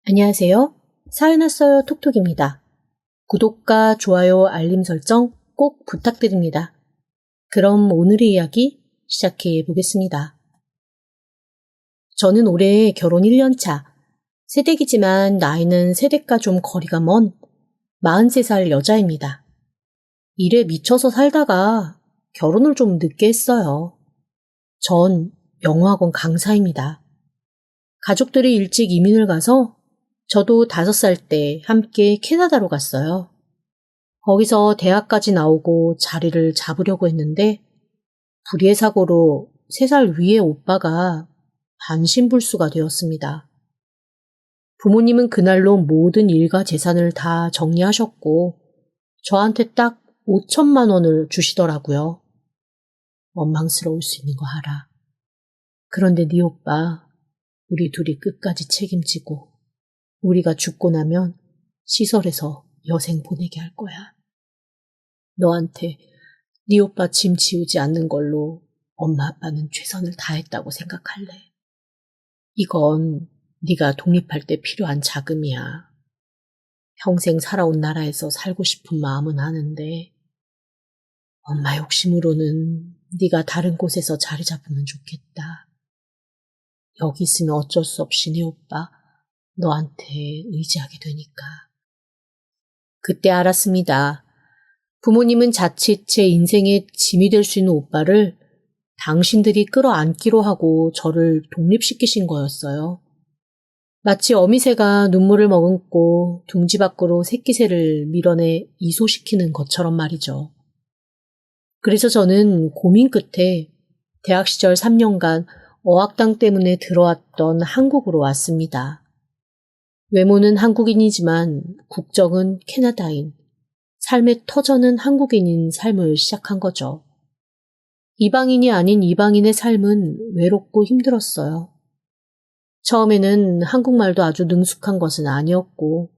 안녕하세요. 사연 왔어요 톡톡입니다. 구독과 좋아요, 알림 설정 꼭 부탁드립니다. 그럼 오늘의 이야기 시작해 보겠습니다. 저는 올해 결혼 1년 차, 새댁이지만 나이는 세댁과 좀 거리가 먼 43살 여자입니다. 일에 미쳐서 살다가 결혼을 좀 늦게 했어요. 전 영어학원 강사입니다. 가족들이 일찍 이민을 가서 저도 5살 때 함께 캐나다로 갔어요. 거기서 대학까지 나오고 자리를 잡으려고 했는데 불의의 사고로 3살 위의 오빠가 반신불수가 되었습니다. 부모님은 그날로 모든 일가 재산을 다 정리하셨고 저한테 딱 5천만 원을 주시더라고요. 원망스러울 수 있는 거 알아. 그런데 네 오빠 우리 둘이 끝까지 책임지고 우리가 죽고 나면 시설에서 여생 보내게 할 거야. 너한테 네 오빠 짐 지우지 않는 걸로 엄마 아빠는 최선을 다했다고 생각할래. 이건 네가 독립할 때 필요한 자금이야. 평생 살아온 나라에서 살고 싶은 마음은 아는데 엄마 욕심으로는 네가 다른 곳에서 자리 잡으면 좋겠다. 여기 있으면 어쩔 수 없이 네 오빠 너한테 의지하게 되니까. 그때 알았습니다. 부모님은 자칫 제 인생의 짐이 될 수 있는 오빠를 당신들이 끌어안기로 하고 저를 독립시키신 거였어요. 마치 어미새가 눈물을 머금고 둥지 밖으로 새끼새를 밀어내 이소시키는 것처럼 말이죠. 그래서 저는 고민 끝에 대학 시절 3년간 어학당 때문에 들어왔던 한국으로 왔습니다. 외모는 한국인이지만 국적은 캐나다인, 삶의 터전은 한국인인 삶을 시작한 거죠. 이방인이 아닌 이방인의 삶은 외롭고 힘들었어요. 처음에는 한국말도 아주 능숙한 것은 아니었고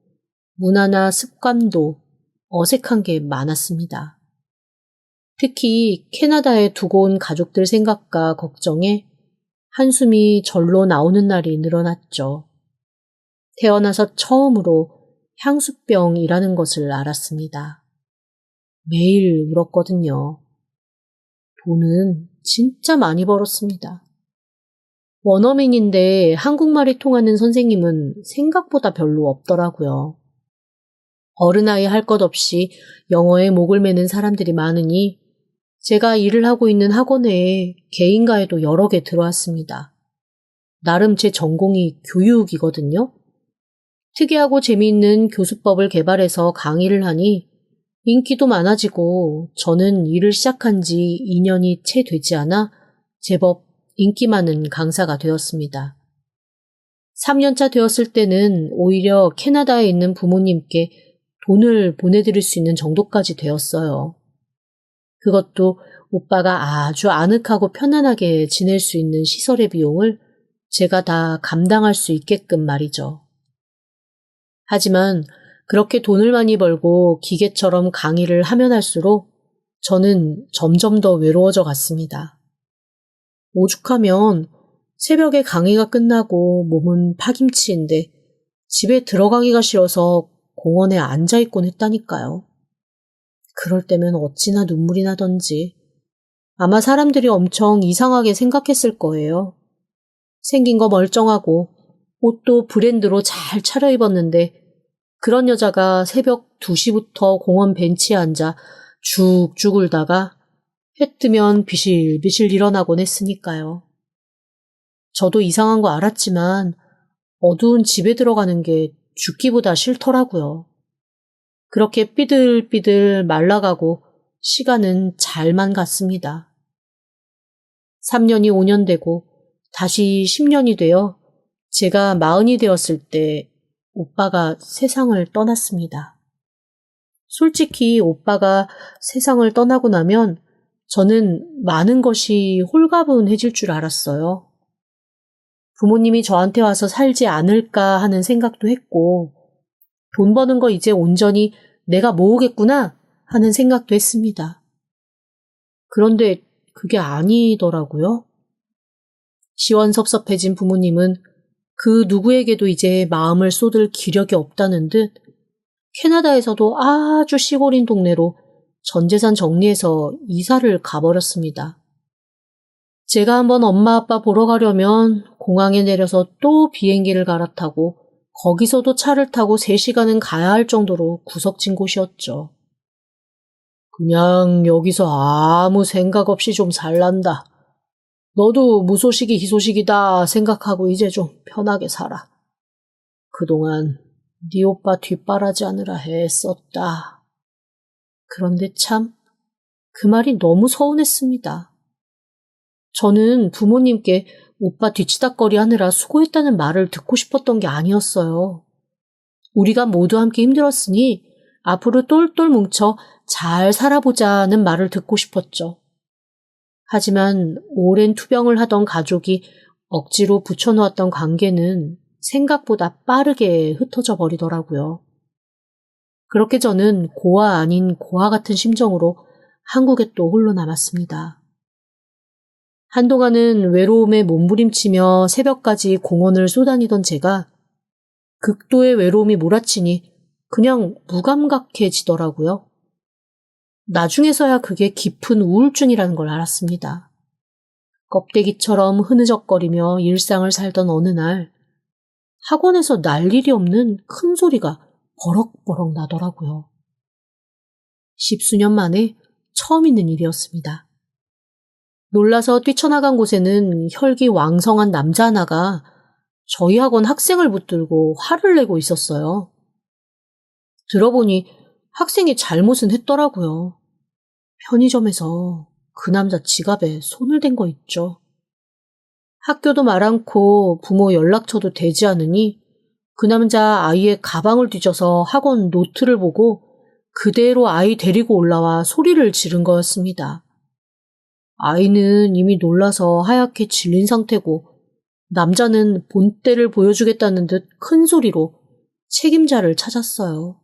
문화나 습관도 어색한 게 많았습니다. 특히 캐나다에 두고 온 가족들 생각과 걱정에 한숨이 절로 나오는 날이 늘어났죠. 태어나서 처음으로 향수병이라는 것을 알았습니다. 매일 울었거든요. 돈은 진짜 많이 벌었습니다. 원어민인데 한국말이 통하는 선생님은 생각보다 별로 없더라고요. 어른아이 할 것 없이 영어에 목을 매는 사람들이 많으니 제가 일을 하고 있는 학원에 개인과에도 여러 개 들어왔습니다. 나름 제 전공이 교육이거든요. 특이하고 재미있는 교수법을 개발해서 강의를 하니 인기도 많아지고 저는 일을 시작한 지 2년이 채 되지 않아 제법 인기 많은 강사가 되었습니다. 3년차 되었을 때는 오히려 캐나다에 있는 부모님께 돈을 보내드릴 수 있는 정도까지 되었어요. 그것도 오빠가 아주 아늑하고 편안하게 지낼 수 있는 시설의 비용을 제가 다 감당할 수 있게끔 말이죠. 하지만 그렇게 돈을 많이 벌고 기계처럼 강의를 하면 할수록 저는 점점 더 외로워져 갔습니다. 오죽하면 새벽에 강의가 끝나고 몸은 파김치인데 집에 들어가기가 싫어서 공원에 앉아있곤 했다니까요. 그럴 때면 어찌나 눈물이 나던지 아마 사람들이 엄청 이상하게 생각했을 거예요. 생긴 거 멀쩡하고 옷도 브랜드로 잘 차려입었는데 그런 여자가 새벽 2시부터 공원 벤치에 앉아 쭉쭉 울다가 해 뜨면 비실비실 일어나곤 했으니까요. 저도 이상한 거 알았지만 어두운 집에 들어가는 게 죽기보다 싫더라고요. 그렇게 삐들삐들 말라가고 시간은 잘만 갔습니다. 3년이 5년 되고 다시 10년이 되어 제가 40이 되었을 때 오빠가 세상을 떠났습니다. 솔직히 오빠가 세상을 떠나고 나면 저는 많은 것이 홀가분해질 줄 알았어요. 부모님이 저한테 와서 살지 않을까 하는 생각도 했고 돈 버는 거 이제 온전히 내가 모으겠구나 하는 생각도 했습니다. 그런데 그게 아니더라고요. 시원섭섭해진 부모님은 그 누구에게도 이제 마음을 쏟을 기력이 없다는 듯 캐나다에서도 아주 시골인 동네로 전 재산 정리해서 이사를 가버렸습니다. 제가 한번 엄마 아빠 보러 가려면 공항에 내려서 또 비행기를 갈아타고 거기서도 차를 타고 3시간은 가야 할 정도로 구석진 곳이었죠. 그냥 여기서 아무 생각 없이 좀 살란다. 너도 무소식이 희소식이다 생각하고 이제 좀 편하게 살아. 그동안 네 오빠 뒷바라지 하느라 애썼다. 그런데 참 그 말이 너무 서운했습니다. 저는 부모님께 오빠 뒤치다꺼리 하느라 수고했다는 말을 듣고 싶었던 게 아니었어요. 우리가 모두 함께 힘들었으니 앞으로 똘똘 뭉쳐 잘 살아보자는 말을 듣고 싶었죠. 하지만 오랜 투병을 하던 가족이 억지로 붙여놓았던 관계는 생각보다 빠르게 흩어져 버리더라고요. 그렇게 저는 고아 아닌 고아 같은 심정으로 한국에 또 홀로 남았습니다. 한동안은 외로움에 몸부림치며 새벽까지 공원을 쏘다니던 제가 극도의 외로움이 몰아치니 그냥 무감각해지더라고요. 나중에서야 그게 깊은 우울증이라는 걸 알았습니다. 껍데기처럼 흐느적거리며 일상을 살던 어느 날 학원에서 날 일이 없는 큰 소리가 버럭버럭 나더라고요. 10수년 만에 처음 있는 일이었습니다. 놀라서 뛰쳐나간 곳에는 혈기왕성한 남자 하나가 저희 학원 학생을 붙들고 화를 내고 있었어요. 들어보니 학생이 잘못은 했더라고요. 편의점에서 그 남자 지갑에 손을 댄 거 있죠. 학교도 말 않고 부모 연락처도 되지 않으니 그 남자 아이의 가방을 뒤져서 학원 노트를 보고 그대로 아이 데리고 올라와 소리를 지른 거였습니다. 아이는 이미 놀라서 하얗게 질린 상태고 남자는 본때를 보여주겠다는 듯 큰 소리로 책임자를 찾았어요.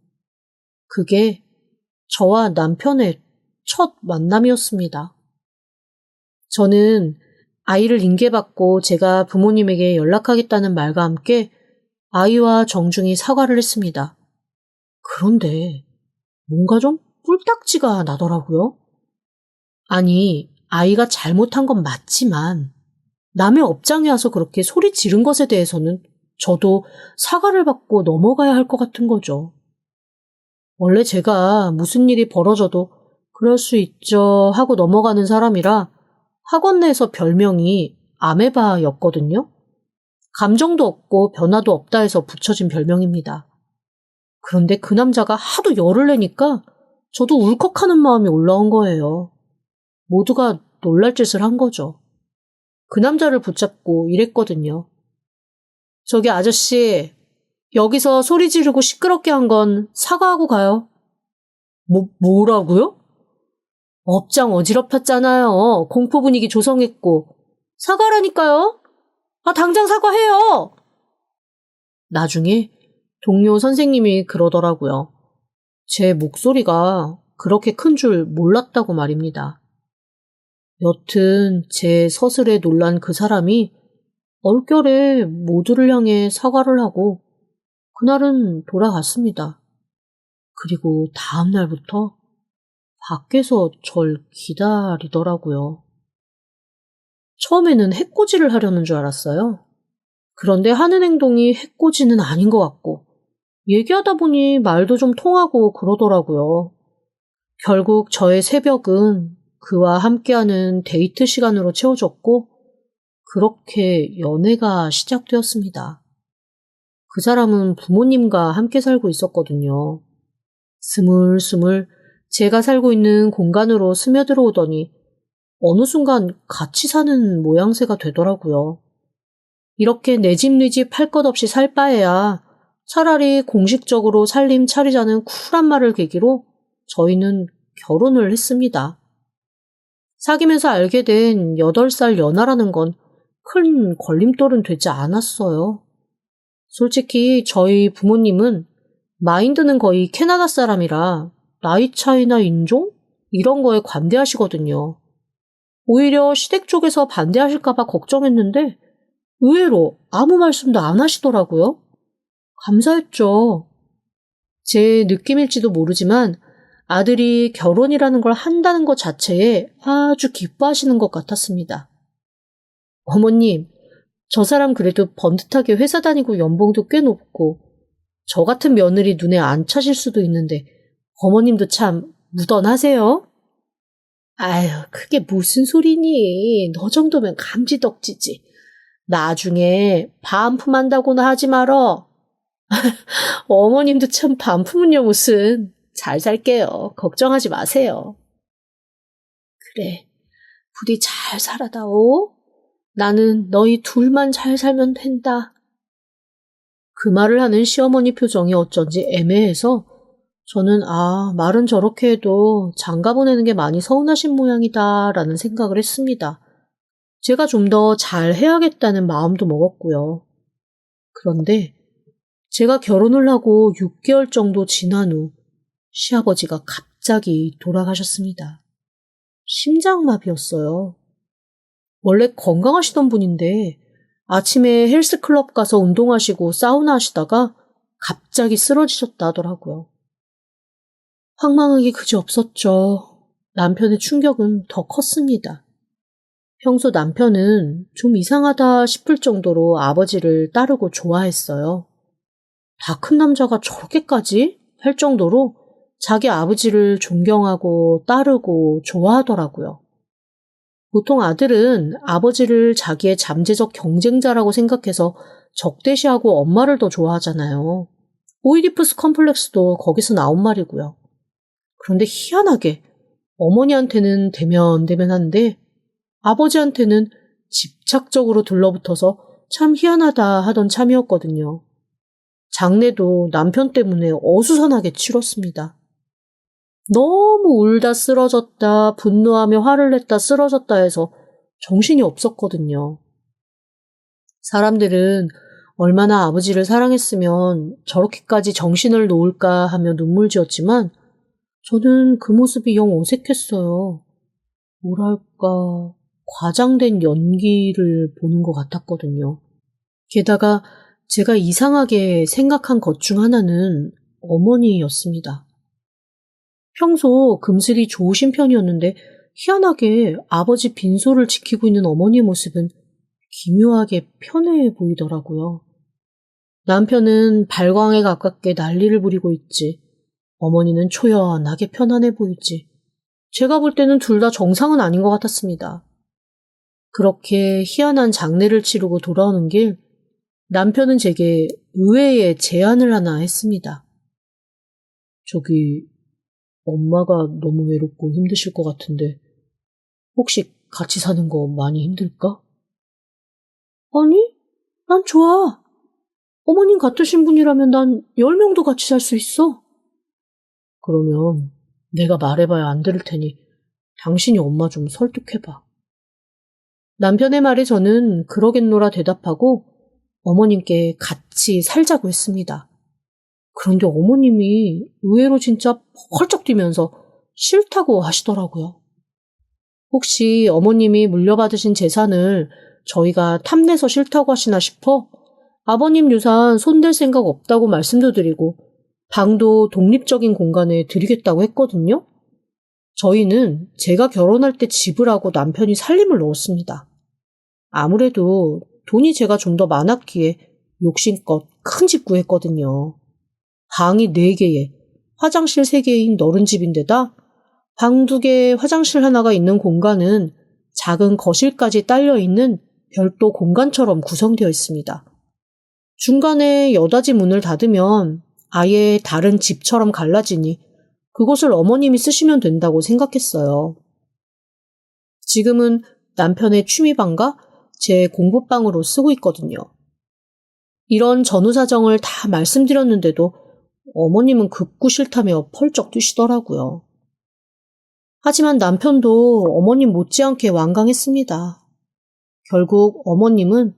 그게 저와 남편의 첫 만남이었습니다. 저는 아이를 인계받고 제가 부모님에게 연락하겠다는 말과 함께 아이와 정중히 사과를 했습니다. 그런데 뭔가 좀 뿔딱지가 나더라고요. 아니, 아이가 잘못한 건 맞지만 남의 업장에 와서 그렇게 소리 지른 것에 대해서는 저도 사과를 받고 넘어가야 할 것 같은 거죠. 원래 제가 무슨 일이 벌어져도 그럴 수 있죠 하고 넘어가는 사람이라 학원 내에서 별명이 아메바였거든요. 감정도 없고 변화도 없다 해서 붙여진 별명입니다. 그런데 그 남자가 하도 열을 내니까 저도 울컥하는 마음이 올라온 거예요. 모두가 놀랄 짓을 한 거죠. 그 남자를 붙잡고 이랬거든요. 저기 아저씨, 여기서 소리 지르고 시끄럽게 한 건 사과하고 가요. 뭐라고요? 업장 어지럽혔잖아요. 공포 분위기 조성했고. 사과라니까요. 당장 사과해요. 나중에 동료 선생님이 그러더라고요. 제 목소리가 그렇게 큰 줄 몰랐다고 말입니다. 여튼 제 서술에 놀란 그 사람이 얼결에 모두를 향해 사과를 하고 그날은 돌아갔습니다. 그리고 다음 날부터 밖에서 절 기다리더라고요. 처음에는 해코지를 하려는 줄 알았어요. 그런데 하는 행동이 해코지는 아닌 것 같고 얘기하다 보니 말도 좀 통하고 그러더라고요. 결국 저의 새벽은 그와 함께하는 데이트 시간으로 채워졌고 그렇게 연애가 시작되었습니다. 그 사람은 부모님과 함께 살고 있었거든요. 스물스물 제가 살고 있는 공간으로 스며들어오더니 어느 순간 같이 사는 모양새가 되더라고요. 이렇게 내 집 네 집 할 것 없이 살 바에야 차라리 공식적으로 살림 차리자는 쿨한 말을 계기로 저희는 결혼을 했습니다. 사귀면서 알게 된 8살 연하라는 건 큰 걸림돌은 되지 않았어요. 솔직히 저희 부모님은 마인드는 거의 캐나다 사람이라 나이 차이나 인종? 이런 거에 관대하시거든요. 오히려 시댁 쪽에서 반대하실까봐 걱정했는데 의외로 아무 말씀도 안 하시더라고요. 감사했죠. 제 느낌일지도 모르지만 아들이 결혼이라는 걸 한다는 것 자체에 아주 기뻐하시는 것 같았습니다. 어머님, 저 사람 그래도 번듯하게 회사 다니고 연봉도 꽤 높고 저 같은 며느리 눈에 안 차실 수도 있는데 어머님도 참 무던하세요? 아유, 그게 무슨 소리니. 너 정도면 감지덕지지. 나중에 반품한다고는 하지 말어. 어머님도 참 반품은요 무슨. 잘 살게요. 걱정하지 마세요. 그래, 부디 잘 살아다오. 나는 너희 둘만 잘 살면 된다. 그 말을 하는 시어머니 표정이 어쩐지 애매해서 저는 말은 저렇게 해도 장가 보내는 게 많이 서운하신 모양이다 라는 생각을 했습니다. 제가 좀 더 잘해야겠다는 마음도 먹었고요. 그런데 제가 결혼을 하고 6개월 정도 지난 후 시아버지가 갑자기 돌아가셨습니다. 심장마비였어요. 원래 건강하시던 분인데 아침에 헬스클럽 가서 운동하시고 사우나 하시다가 갑자기 쓰러지셨다 하더라고요. 황망하기 그지없었죠. 남편의 충격은 더 컸습니다. 평소 남편은 좀 이상하다 싶을 정도로 아버지를 따르고 좋아했어요. 다 큰 남자가 저렇게까지 할 정도로 자기 아버지를 존경하고 따르고 좋아하더라고요. 보통 아들은 아버지를 자기의 잠재적 경쟁자라고 생각해서 적대시하고 엄마를 더 좋아하잖아요. 오이디푸스 컴플렉스도 거기서 나온 말이고요. 그런데 희한하게 어머니한테는 대면대면한데 아버지한테는 집착적으로 들러붙어서 참 희한하다 하던 참이었거든요. 장례도 남편 때문에 어수선하게 치렀습니다. 너무 울다 쓰러졌다, 분노하며 화를 냈다 쓰러졌다 해서 정신이 없었거든요. 사람들은 얼마나 아버지를 사랑했으면 저렇게까지 정신을 놓을까 하며 눈물 지었지만 저는 그 모습이 영 어색했어요. 뭐랄까, 과장된 연기를 보는 것 같았거든요. 게다가 제가 이상하게 생각한 것 중 하나는 어머니였습니다. 평소 금슬이 좋으신 편이었는데 희한하게 아버지 빈소를 지키고 있는 어머니의 모습은 기묘하게 편해 보이더라고요. 남편은 발광에 가깝게 난리를 부리고 있지. 어머니는 초연하게 편안해 보이지. 제가 볼 때는 둘 다 정상은 아닌 것 같았습니다. 그렇게 희한한 장례를 치르고 돌아오는 길, 남편은 제게 의외의 제안을 하나 했습니다. 저기, 엄마가 너무 외롭고 힘드실 것 같은데 혹시 같이 사는 거 많이 힘들까? 아니, 난 좋아. 어머님 같으신 분이라면 난 10명도 같이 살 수 있어. 그러면 내가 말해봐야 안 들을 테니 당신이 엄마 좀 설득해봐. 남편의 말에 저는 그러겠노라 대답하고 어머님께 같이 살자고 했습니다. 그런데 어머님이 의외로 진짜 펄쩍 뛰면서 싫다고 하시더라고요. 혹시 어머님이 물려받으신 재산을 저희가 탐내서 싫다고 하시나 싶어 아버님 유산 손댈 생각 없다고 말씀도 드리고 방도 독립적인 공간에 드리겠다고 했거든요. 저희는 제가 결혼할 때 집을 하고 남편이 살림을 넣었습니다. 아무래도 돈이 제가 좀 더 많았기에 욕심껏 큰 집 구했거든요. 방이 4개에 화장실 3개인 너른 집인데다 방 2개, 화장실 하나가 있는 공간은 작은 거실까지 딸려있는 별도 공간처럼 구성되어 있습니다. 중간에 여닫이 문을 닫으면 아예 다른 집처럼 갈라지니 그곳을 어머님이 쓰시면 된다고 생각했어요. 지금은 남편의 취미방과 제 공부방으로 쓰고 있거든요. 이런 전후 사정을 다 말씀드렸는데도 어머님은 극구 싫다며 펄쩍 뛰시더라고요. 하지만 남편도 어머님 못지않게 완강했습니다. 결국 어머님은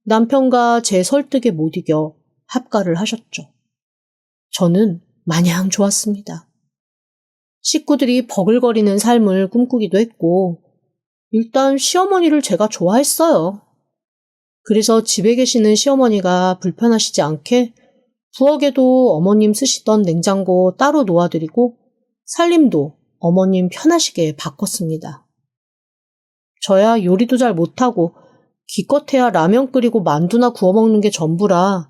남편과 제 설득에 못 이겨 합가를 하셨죠. 저는 마냥 좋았습니다. 식구들이 버글거리는 삶을 꿈꾸기도 했고 일단 시어머니를 제가 좋아했어요. 그래서 집에 계시는 시어머니가 불편하시지 않게 부엌에도 어머님 쓰시던 냉장고 따로 놓아드리고 살림도 어머님 편하시게 바꿨습니다. 저야 요리도 잘 못하고 기껏해야 라면 끓이고 만두나 구워 먹는 게 전부라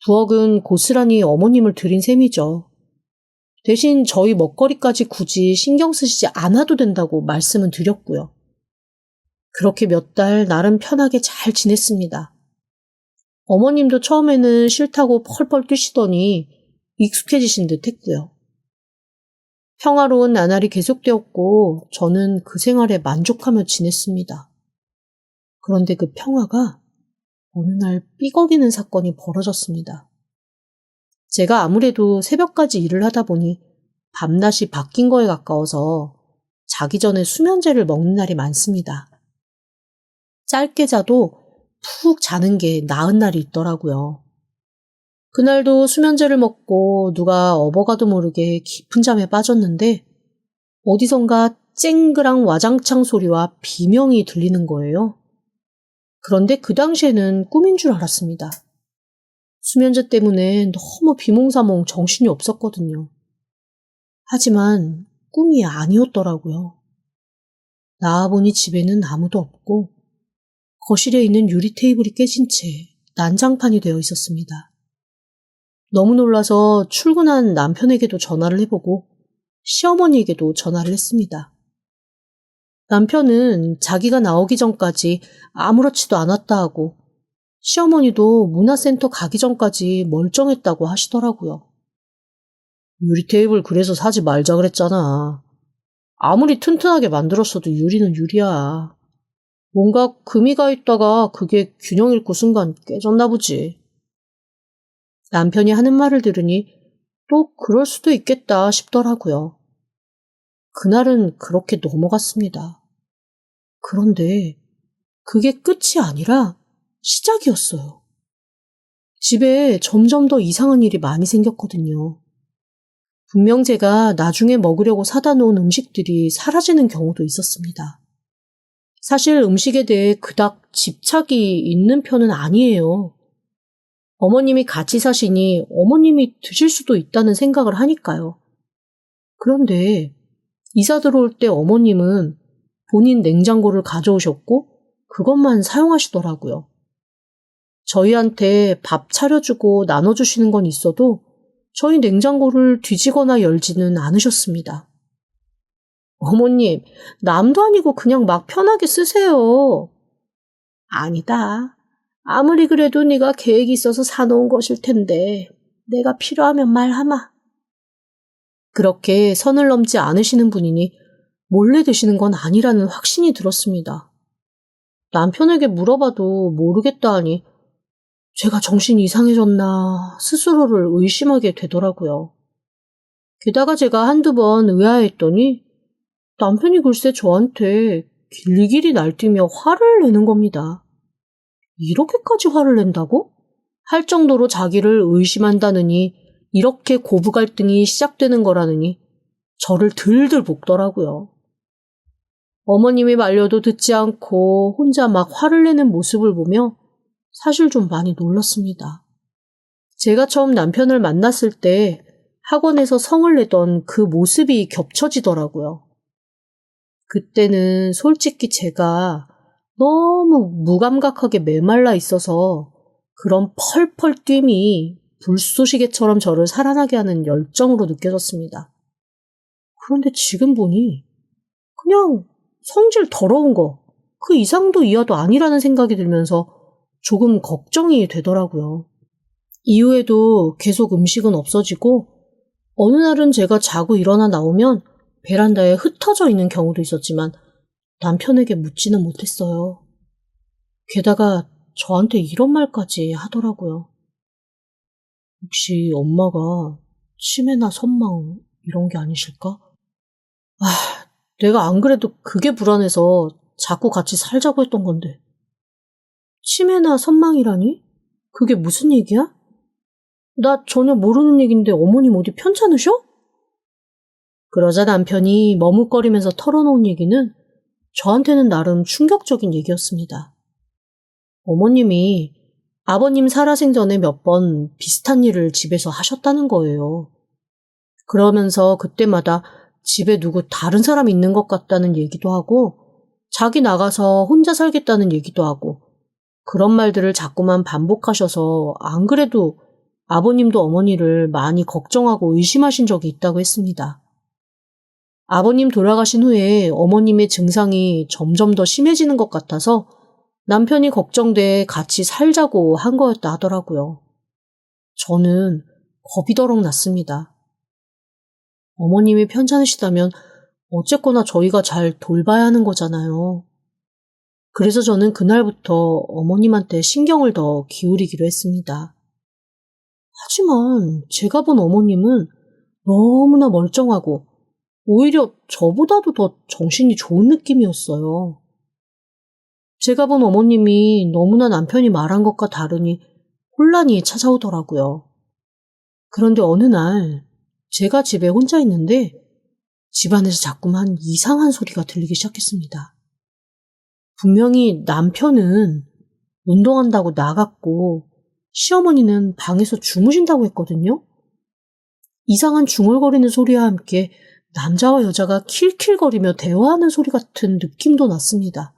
부엌은 고스란히 어머님을 들인 셈이죠. 대신 저희 먹거리까지 굳이 신경 쓰시지 않아도 된다고 말씀은 드렸고요. 그렇게 몇 달 나름 편하게 잘 지냈습니다. 어머님도 처음에는 싫다고 펄펄 뛰시더니 익숙해지신 듯 했고요. 평화로운 나날이 계속되었고 저는 그 생활에 만족하며 지냈습니다. 그런데 그 평화가 어느 날 삐걱이는 사건이 벌어졌습니다. 제가 아무래도 새벽까지 일을 하다 보니 밤낮이 바뀐 거에 가까워서 자기 전에 수면제를 먹는 날이 많습니다. 짧게 자도 푹 자는 게 나은 날이 있더라고요. 그날도 수면제를 먹고 누가 업어가도 모르게 깊은 잠에 빠졌는데 어디선가 쨍그랑 와장창 소리와 비명이 들리는 거예요. 그런데 그 당시에는 꿈인 줄 알았습니다. 수면제 때문에 너무 비몽사몽 정신이 없었거든요. 하지만 꿈이 아니었더라고요. 나와보니 집에는 아무도 없고 거실에 있는 유리 테이블이 깨진 채 난장판이 되어 있었습니다. 너무 놀라서 출근한 남편에게도 전화를 해보고 시어머니에게도 전화를 했습니다. 남편은 자기가 나오기 전까지 아무렇지도 않았다 하고 시어머니도 문화센터 가기 전까지 멀쩡했다고 하시더라고요. 유리 테이블 그래서 사지 말자 그랬잖아. 아무리 튼튼하게 만들었어도 유리는 유리야. 뭔가 금이 가 있다가 그게 균형 잃고 순간 깨졌나 보지. 남편이 하는 말을 들으니 또 그럴 수도 있겠다 싶더라고요. 그날은 그렇게 넘어갔습니다. 그런데 그게 끝이 아니라 시작이었어요. 집에 점점 더 이상한 일이 많이 생겼거든요. 분명 제가 나중에 먹으려고 사다 놓은 음식들이 사라지는 경우도 있었습니다. 사실 음식에 대해 그닥 집착이 있는 편은 아니에요. 어머님이 같이 사시니 어머님이 드실 수도 있다는 생각을 하니까요. 그런데 이사 들어올 때 어머님은 본인 냉장고를 가져오셨고 그것만 사용하시더라고요. 저희한테 밥 차려주고 나눠주시는 건 있어도 저희 냉장고를 뒤지거나 열지는 않으셨습니다. 어머님, 남도 아니고 그냥 막 편하게 쓰세요. 아니다. 아무리 그래도 네가 계획이 있어서 사놓은 것일 텐데 내가 필요하면 말하마. 그렇게 선을 넘지 않으시는 분이니 몰래 드시는 건 아니라는 확신이 들었습니다. 남편에게 물어봐도 모르겠다 하니 제가 정신이 이상해졌나 스스로를 의심하게 되더라고요. 게다가 제가 한두 번 의아했더니 남편이 글쎄 저한테 길길이 날뛰며 화를 내는 겁니다. 이렇게까지 화를 낸다고? 할 정도로 자기를 의심한다느니 이렇게 고부 갈등이 시작되는 거라느니 저를 들들 볶더라고요. 어머님이 말려도 듣지 않고 혼자 막 화를 내는 모습을 보며 사실 좀 많이 놀랐습니다. 제가 처음 남편을 만났을 때 학원에서 성을 내던 그 모습이 겹쳐지더라고요. 그때는 솔직히 제가 너무 무감각하게 메말라 있어서 그런 펄펄 뜀이 불쏘시개처럼 저를 살아나게 하는 열정으로 느껴졌습니다. 그런데 지금 보니 그냥 성질 더러운 거, 그 이상도 이하도 아니라는 생각이 들면서 조금 걱정이 되더라고요. 이후에도 계속 음식은 없어지고 어느 날은 제가 자고 일어나 나오면 베란다에 흩어져 있는 경우도 있었지만 남편에게 묻지는 못했어요. 게다가 저한테 이런 말까지 하더라고요. 혹시 엄마가 치매나 선망 이런 게 아니실까? 내가 안 그래도 그게 불안해서 자꾸 같이 살자고 했던 건데. 치매나 선망이라니? 그게 무슨 얘기야? 나 전혀 모르는 얘긴데 어머님 어디 편찮으셔? 그러자 남편이 머뭇거리면서 털어놓은 얘기는 저한테는 나름 충격적인 얘기였습니다. 어머님이 아버님 살아생전에 몇 번 비슷한 일을 집에서 하셨다는 거예요. 그러면서 그때마다 집에 누구 다른 사람 있는 것 같다는 얘기도 하고 자기 나가서 혼자 살겠다는 얘기도 하고 그런 말들을 자꾸만 반복하셔서 안 그래도 아버님도 어머니를 많이 걱정하고 의심하신 적이 있다고 했습니다. 아버님 돌아가신 후에 어머님의 증상이 점점 더 심해지는 것 같아서 남편이 걱정돼 같이 살자고 한 거였다 하더라고요. 저는 겁이 더럭 났습니다. 어머님이 편찮으시다면 어쨌거나 저희가 잘 돌봐야 하는 거잖아요. 그래서 저는 그날부터 어머님한테 신경을 더 기울이기로 했습니다. 하지만 제가 본 어머님은 너무나 멀쩡하고 오히려 저보다도 더 정신이 좋은 느낌이었어요. 제가 본 어머님이 너무나 남편이 말한 것과 다르니 혼란이 찾아오더라고요. 그런데 어느 날 제가 집에 혼자 있는데 집안에서 자꾸만 이상한 소리가 들리기 시작했습니다. 분명히 남편은 운동한다고 나갔고 시어머니는 방에서 주무신다고 했거든요. 이상한 중얼거리는 소리와 함께 남자와 여자가 킬킬거리며 대화하는 소리 같은 느낌도 났습니다.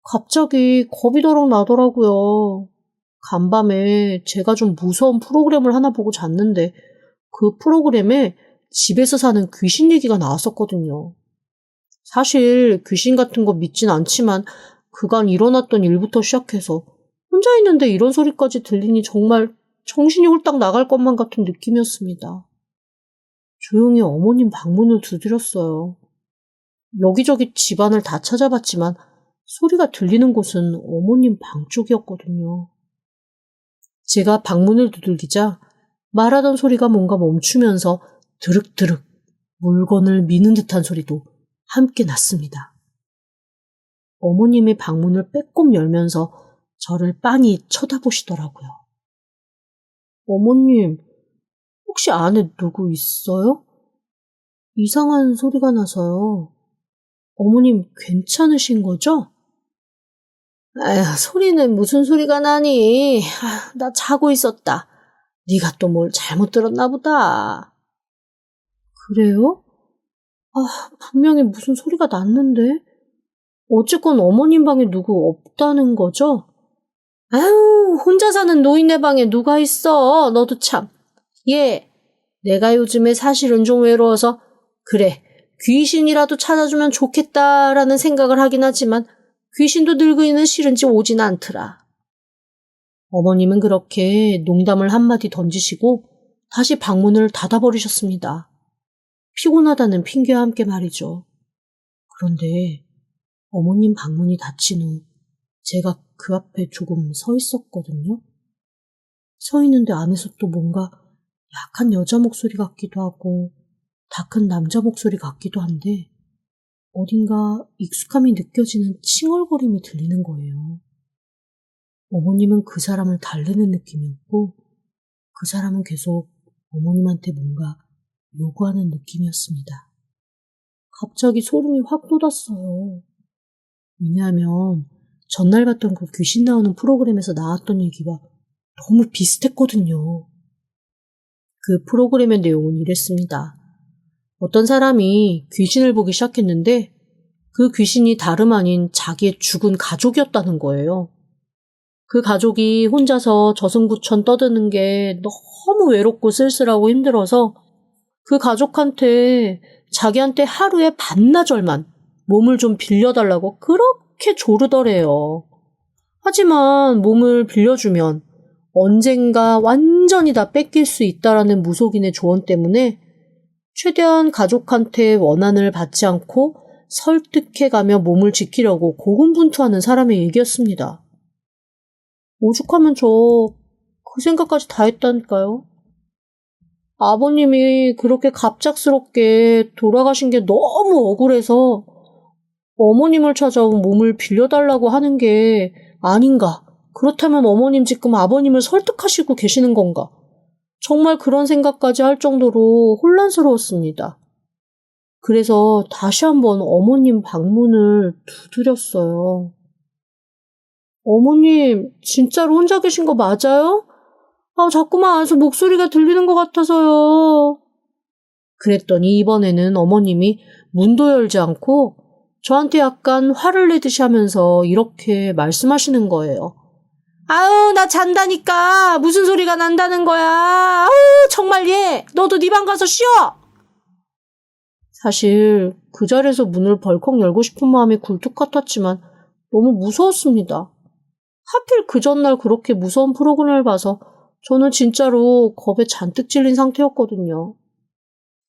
갑자기 겁이 더럭 나더라고요. 간밤에 제가 좀 무서운 프로그램을 하나 보고 잤는데 그 프로그램에 집에서 사는 귀신 얘기가 나왔었거든요. 사실 귀신 같은 거 믿진 않지만 그간 일어났던 일부터 시작해서 혼자 있는데 이런 소리까지 들리니 정말 정신이 홀딱 나갈 것만 같은 느낌이었습니다. 조용히 어머님 방문을 두드렸어요. 여기저기 집안을 다 찾아봤지만 소리가 들리는 곳은 어머님 방 쪽이었거든요. 제가 방문을 두들기자 말하던 소리가 뭔가 멈추면서 드륵드륵 물건을 미는 듯한 소리도 함께 났습니다. 어머님이 방문을 빼꼼 열면서 저를 빤히 쳐다보시더라고요. 어머님, 혹시 안에 누구 있어요? 이상한 소리가 나서요. 어머님 괜찮으신 거죠? 아휴, 소리는 무슨 소리가 나니? 나 자고 있었다. 네가 또 뭘 잘못 들었나 보다. 그래요? 분명히 무슨 소리가 났는데? 어쨌건 어머님 방에 누구 없다는 거죠? 아유, 혼자 사는 노인네 방에 누가 있어? 너도 참. 내가 요즘에 사실은 좀 외로워서 그래, 귀신이라도 찾아주면 좋겠다라는 생각을 하긴 하지만 귀신도 늙은이는 싫은지 오진 않더라. 어머님은 그렇게 농담을 한마디 던지시고 다시 방문을 닫아버리셨습니다. 피곤하다는 핑계와 함께 말이죠. 그런데 어머님 방문이 닫힌 후 제가 그 앞에 조금 서 있었거든요. 서 있는데 안에서 또 뭔가 약한 여자 목소리 같기도 하고 다 큰 남자 목소리 같기도 한데 어딘가 익숙함이 느껴지는 칭얼거림이 들리는 거예요. 어머님은 그 사람을 달래는 느낌이었고 그 사람은 계속 어머님한테 뭔가 요구하는 느낌이었습니다. 갑자기 소름이 확 돋았어요. 왜냐하면 전날 봤던 그 귀신 나오는 프로그램에서 나왔던 얘기와 너무 비슷했거든요. 그 프로그램의 내용은 이랬습니다. 어떤 사람이 귀신을 보기 시작했는데 그 귀신이 다름 아닌 자기의 죽은 가족이었다는 거예요. 그 가족이 혼자서 저승부천 떠드는 게 너무 외롭고 쓸쓸하고 힘들어서 그 가족한테 자기한테 하루에 반나절만 몸을 좀 빌려달라고 그렇게 조르더래요. 하지만 몸을 빌려주면 언젠가 완전히 다 뺏길 수 있다라는 무속인의 조언 때문에 최대한 가족한테 원한을 받지 않고 설득해가며 몸을 지키려고 고군분투하는 사람의 얘기였습니다. 오죽하면 저 그 생각까지 다 했다니까요. 아버님이 그렇게 갑작스럽게 돌아가신 게 너무 억울해서 어머님을 찾아온 몸을 빌려달라고 하는 게 아닌가. 그렇다면 어머님 지금 아버님을 설득하시고 계시는 건가. 정말 그런 생각까지 할 정도로 혼란스러웠습니다. 그래서 다시 한번 어머님 방문을 두드렸어요. 어머님, 진짜로 혼자 계신 거 맞아요? 자꾸만 안에서 목소리가 들리는 것 같아서요. 그랬더니 이번에는 어머님이 문도 열지 않고 저한테 약간 화를 내듯이 하면서 이렇게 말씀하시는 거예요. 아유, 나 잔다니까. 무슨 소리가 난다는 거야. 아유, 정말 얘. 너도 네 방 가서 쉬어. 사실 그 자리에서 문을 벌컥 열고 싶은 마음이 굴뚝 같았지만 너무 무서웠습니다. 하필 그 전날 그렇게 무서운 프로그램을 봐서 저는 진짜로 겁에 잔뜩 질린 상태였거든요.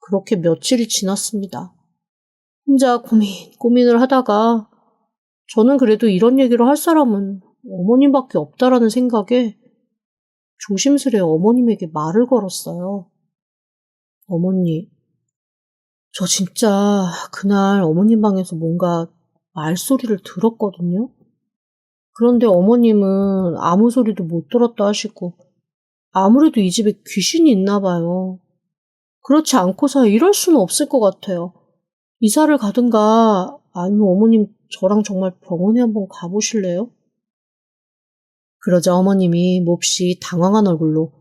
그렇게 며칠이 지났습니다. 혼자 고민을 하다가 저는 그래도 이런 얘기를 할 사람은 어머님밖에 없다라는 생각에 조심스레 어머님에게 말을 걸었어요. 어머니, 저 진짜 그날 어머님 방에서 뭔가 말소리를 들었거든요. 그런데 어머님은 아무 소리도 못 들었다 하시고 아무래도 이 집에 귀신이 있나 봐요. 그렇지 않고서 이럴 수는 없을 것 같아요. 이사를 가든가 아니면 어머님 저랑 정말 병원에 한번 가보실래요? 그러자 어머님이 몹시 당황한 얼굴로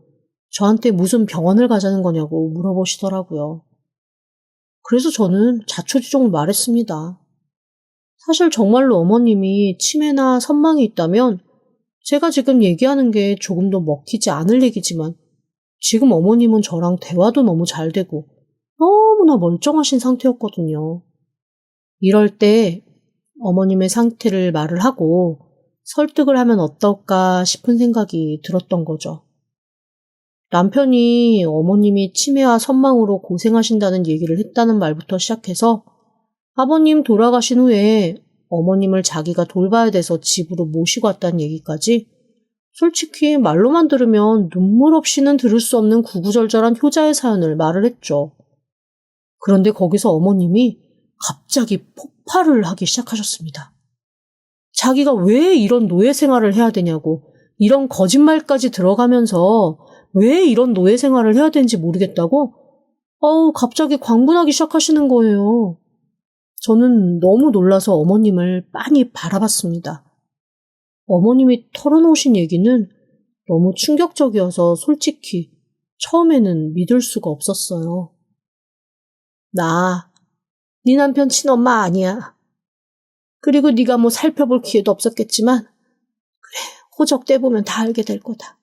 저한테 무슨 병원을 가자는 거냐고 물어보시더라고요. 그래서 저는 자초지종을 말했습니다. 사실 정말로 어머님이 치매나 선망이 있다면 제가 지금 얘기하는 게 조금도 먹히지 않을 얘기지만 지금 어머님은 저랑 대화도 너무 잘 되고 너무나 멀쩡하신 상태였거든요. 이럴 때 어머님의 상태를 말을 하고 설득을 하면 어떨까 싶은 생각이 들었던 거죠. 남편이 어머님이 치매와 선망으로 고생하신다는 얘기를 했다는 말부터 시작해서 아버님 돌아가신 후에 어머님을 자기가 돌봐야 돼서 집으로 모시고 왔다는 얘기까지 솔직히 말로만 들으면 눈물 없이는 들을 수 없는 구구절절한 효자의 사연을 말을 했죠. 그런데 거기서 어머님이 갑자기 폭발을 하기 시작하셨습니다. 자기가 왜 이런 노예 생활을 해야 되냐고, 이런 거짓말까지 들어가면서 왜 이런 노예 생활을 해야 되는지 모르겠다고 갑자기 광분하기 시작하시는 거예요. 저는 너무 놀라서 어머님을 빤히 바라봤습니다. 어머님이 털어놓으신 얘기는 너무 충격적이어서 솔직히 처음에는 믿을 수가 없었어요. 나, 네 남편 친엄마 아니야. 그리고 네가 뭐 살펴볼 기회도 없었겠지만 그래, 호적 떼보면 다 알게 될 거다.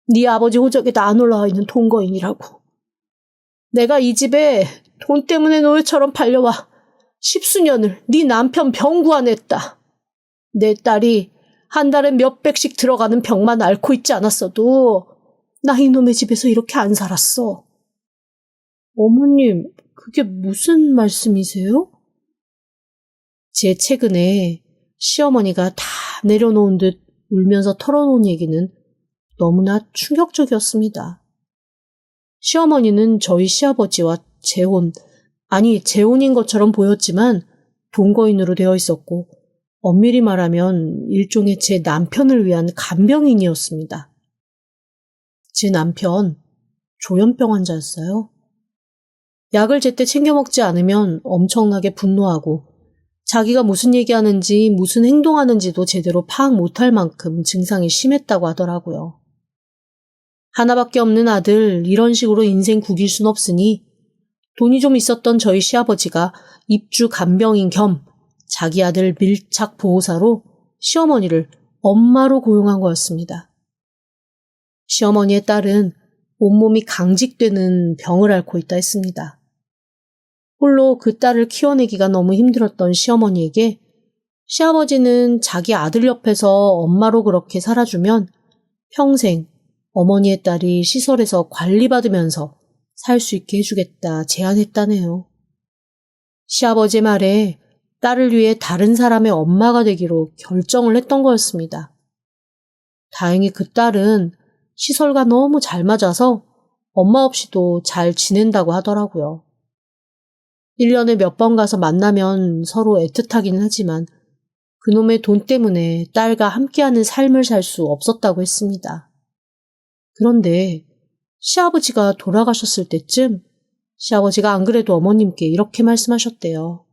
네 아버지 호적에도 안 올라와 있는 동거인이라고. 내가 이 집에 돈 때문에 노예처럼 팔려와 10수년을 네 남편 병 구안했다. 내 딸이 한 달에 몇백씩 들어가는 병만 앓고 있지 않았어도 나 이놈의 집에서 이렇게 안 살았어. 어머님, 그게 무슨 말씀이세요? 제 최근에 시어머니가 다 내려놓은 듯 울면서 털어놓은 얘기는 너무나 충격적이었습니다. 시어머니는 저희 시아버지와 재혼인 것처럼 보였지만 동거인으로 되어 있었고 엄밀히 말하면 일종의 제 남편을 위한 간병인이었습니다. 제 남편, 조현병 환자였어요. 약을 제때 챙겨 먹지 않으면 엄청나게 분노하고 자기가 무슨 얘기하는지 무슨 행동하는지도 제대로 파악 못할 만큼 증상이 심했다고 하더라고요. 하나밖에 없는 아들 이런 식으로 인생 구길 순 없으니 돈이 좀 있었던 저희 시아버지가 입주 간병인 겸 자기 아들 밀착 보호사로 시어머니를 엄마로 고용한 거였습니다. 시어머니의 딸은 온몸이 강직되는 병을 앓고 있다 했습니다. 홀로 그 딸을 키워내기가 너무 힘들었던 시어머니에게 시아버지는 자기 아들 옆에서 엄마로 그렇게 살아주면 평생 어머니의 딸이 시설에서 관리받으면서 살 수 있게 해주겠다 제안했다네요. 시아버지 말에 딸을 위해 다른 사람의 엄마가 되기로 결정을 했던 거였습니다. 다행히 그 딸은 시설과 너무 잘 맞아서 엄마 없이도 잘 지낸다고 하더라고요. 1년에 몇 번 가서 만나면 서로 애틋하기는 하지만 그놈의 돈 때문에 딸과 함께하는 삶을 살 수 없었다고 했습니다. 그런데 시아버지가 돌아가셨을 때쯤 시아버지가 안 그래도 어머님께 이렇게 말씀하셨대요.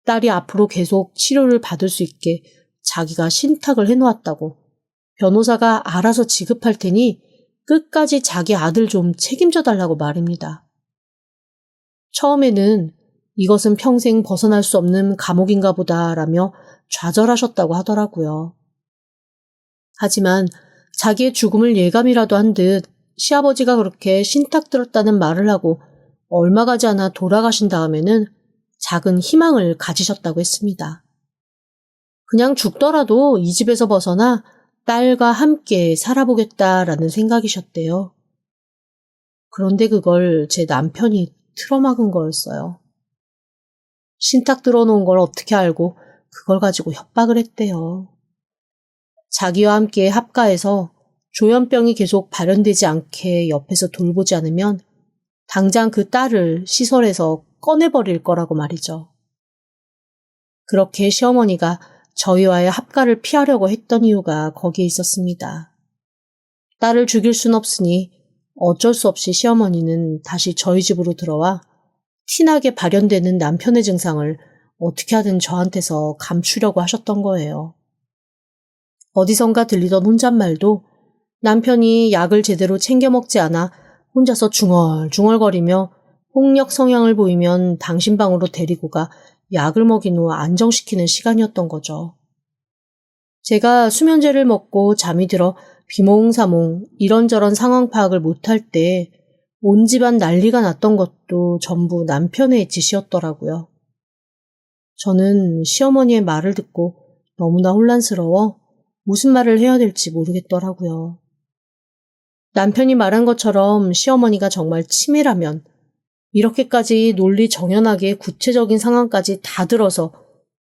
딸이 앞으로 계속 치료를 받을 수 있게 자기가 신탁을 해놓았다고 변호사가 알아서 지급할 테니 끝까지 자기 아들 좀 책임져 달라고 말입니다. 처음에는 이것은 평생 벗어날 수 없는 감옥인가 보다라며 좌절하셨다고 하더라고요. 하지만 자기의 죽음을 예감이라도 한 듯 시아버지가 그렇게 신탁 들었다는 말을 하고 얼마 가지 않아 돌아가신 다음에는 작은 희망을 가지셨다고 했습니다. 그냥 죽더라도 이 집에서 벗어나 딸과 함께 살아보겠다라는 생각이셨대요. 그런데 그걸 제 남편이 틀어막은 거였어요. 신탁 들어놓은 걸 어떻게 알고 그걸 가지고 협박을 했대요. 자기와 함께 합가해서 조현병이 계속 발현되지 않게 옆에서 돌보지 않으면 당장 그 딸을 시설에서 꺼내버릴 거라고 말이죠. 그렇게 시어머니가 저희와의 합가를 피하려고 했던 이유가 거기에 있었습니다. 딸을 죽일 순 없으니 어쩔 수 없이 시어머니는 다시 저희 집으로 들어와 티나게 발현되는 남편의 증상을 어떻게 하든 저한테서 감추려고 하셨던 거예요. 어디선가 들리던 혼잣말도 남편이 약을 제대로 챙겨 먹지 않아 혼자서 중얼중얼거리며 폭력 성향을 보이면 당신 방으로 데리고 가 약을 먹인 후 안정시키는 시간이었던 거죠. 제가 수면제를 먹고 잠이 들어 비몽사몽 이런저런 상황 파악을 못할 때 온 집안 난리가 났던 것도 전부 남편의 짓이었더라고요. 저는 시어머니의 말을 듣고 너무나 혼란스러워 무슨 말을 해야 될지 모르겠더라고요. 남편이 말한 것처럼 시어머니가 정말 치매라면 이렇게까지 논리정연하게 구체적인 상황까지 다 들어서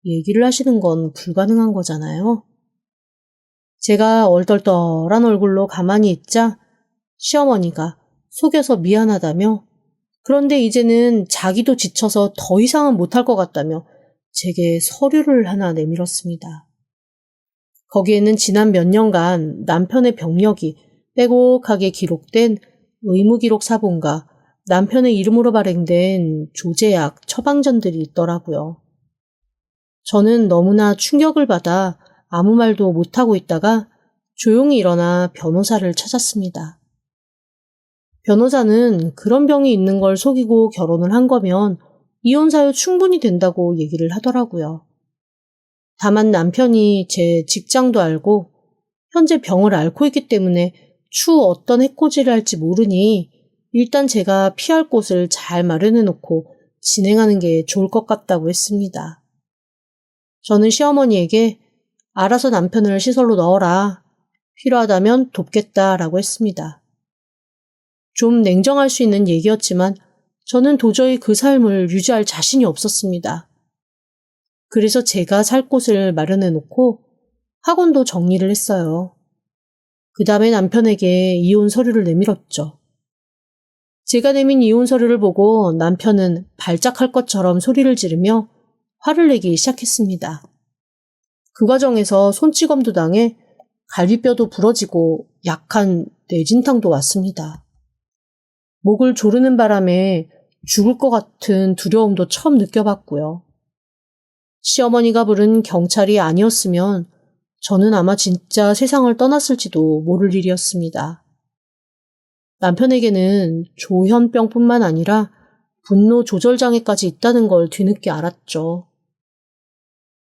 얘기를 하시는 건 불가능한 거잖아요. 제가 얼떨떨한 얼굴로 가만히 있자 시어머니가 속여서 미안하다며 그런데 이제는 자기도 지쳐서 더 이상은 못할 것 같다며 제게 서류를 하나 내밀었습니다. 거기에는 지난 몇 년간 남편의 병력이 빼곡하게 기록된 의무기록 사본과 남편의 이름으로 발행된 조제약, 처방전들이 있더라고요. 저는 너무나 충격을 받아 아무 말도 못하고 있다가 조용히 일어나 변호사를 찾았습니다. 변호사는 그런 병이 있는 걸 속이고 결혼을 한 거면 이혼 사유 충분히 된다고 얘기를 하더라고요. 다만 남편이 제 직장도 알고 현재 병을 앓고 있기 때문에 추후 어떤 해코지를 할지 모르니 일단 제가 피할 곳을 잘 마련해 놓고 진행하는 게 좋을 것 같다고 했습니다. 저는 시어머니에게 알아서 남편을 시설로 넣어라. 필요하다면 돕겠다라고 했습니다. 좀 냉정할 수 있는 얘기였지만 저는 도저히 그 삶을 유지할 자신이 없었습니다. 그래서 제가 살 곳을 마련해 놓고 학원도 정리를 했어요. 그 다음에 남편에게 이혼 서류를 내밀었죠. 제가 내민 이혼 서류를 보고 남편은 발작할 것처럼 소리를 지르며 화를 내기 시작했습니다. 그 과정에서 손찌검도 당해 갈비뼈도 부러지고 약한 뇌진탕도 왔습니다. 목을 조르는 바람에 죽을 것 같은 두려움도 처음 느껴봤고요. 시어머니가 부른 경찰이 아니었으면 저는 아마 진짜 세상을 떠났을지도 모를 일이었습니다. 남편에게는 조현병뿐만 아니라 분노 조절장애까지 있다는 걸 뒤늦게 알았죠.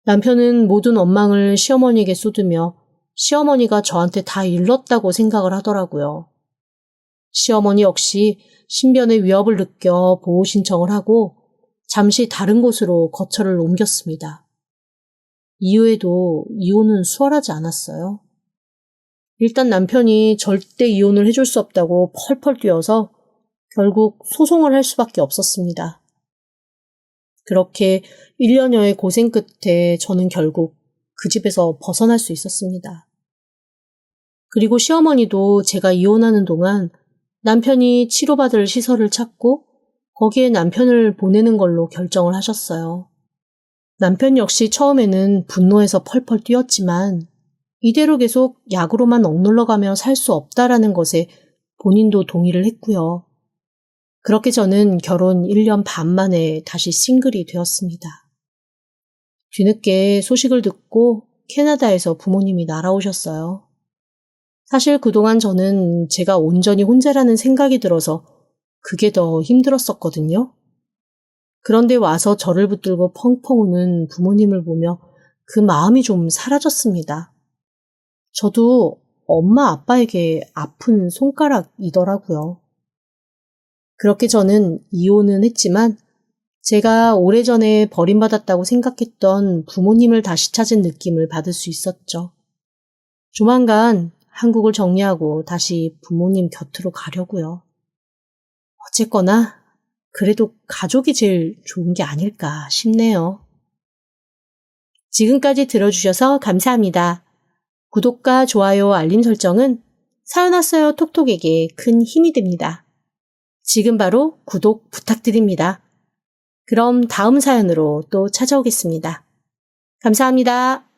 남편은 모든 원망을 시어머니에게 쏟으며 시어머니가 저한테 다 일렀다고 생각을 하더라고요. 시어머니 역시 신변의 위협을 느껴 보호 신청을 하고 잠시 다른 곳으로 거처를 옮겼습니다. 이후에도 이혼은 수월하지 않았어요. 일단 남편이 절대 이혼을 해줄 수 없다고 펄펄 뛰어서 결국 소송을 할 수밖에 없었습니다. 그렇게 1년여의 고생 끝에 저는 결국 그 집에서 벗어날 수 있었습니다. 그리고 시어머니도 제가 이혼하는 동안 남편이 치료받을 시설을 찾고 거기에 남편을 보내는 걸로 결정을 하셨어요. 남편 역시 처음에는 분노해서 펄펄 뛰었지만 이대로 계속 약으로만 억눌러가며 살 수 없다라는 것에 본인도 동의를 했고요. 그렇게 저는 결혼 1년 반 만에 다시 싱글이 되었습니다. 뒤늦게 소식을 듣고 캐나다에서 부모님이 날아오셨어요. 사실 그동안 저는 제가 온전히 혼자라는 생각이 들어서 그게 더 힘들었었거든요. 그런데 와서 저를 붙들고 펑펑 우는 부모님을 보며 그 마음이 좀 사라졌습니다. 저도 엄마 아빠에게 아픈 손가락이더라고요. 그렇게 저는 이혼은 했지만 제가 오래전에 버림받았다고 생각했던 부모님을 다시 찾은 느낌을 받을 수 있었죠. 조만간 한국을 정리하고 다시 부모님 곁으로 가려고요. 어쨌거나 그래도 가족이 제일 좋은 게 아닐까 싶네요. 지금까지 들어주셔서 감사합니다. 구독과 좋아요, 알림 설정은 사연 왔어요 톡톡에게 큰 힘이 됩니다. 지금 바로 구독 부탁드립니다. 그럼 다음 사연으로 또 찾아오겠습니다. 감사합니다.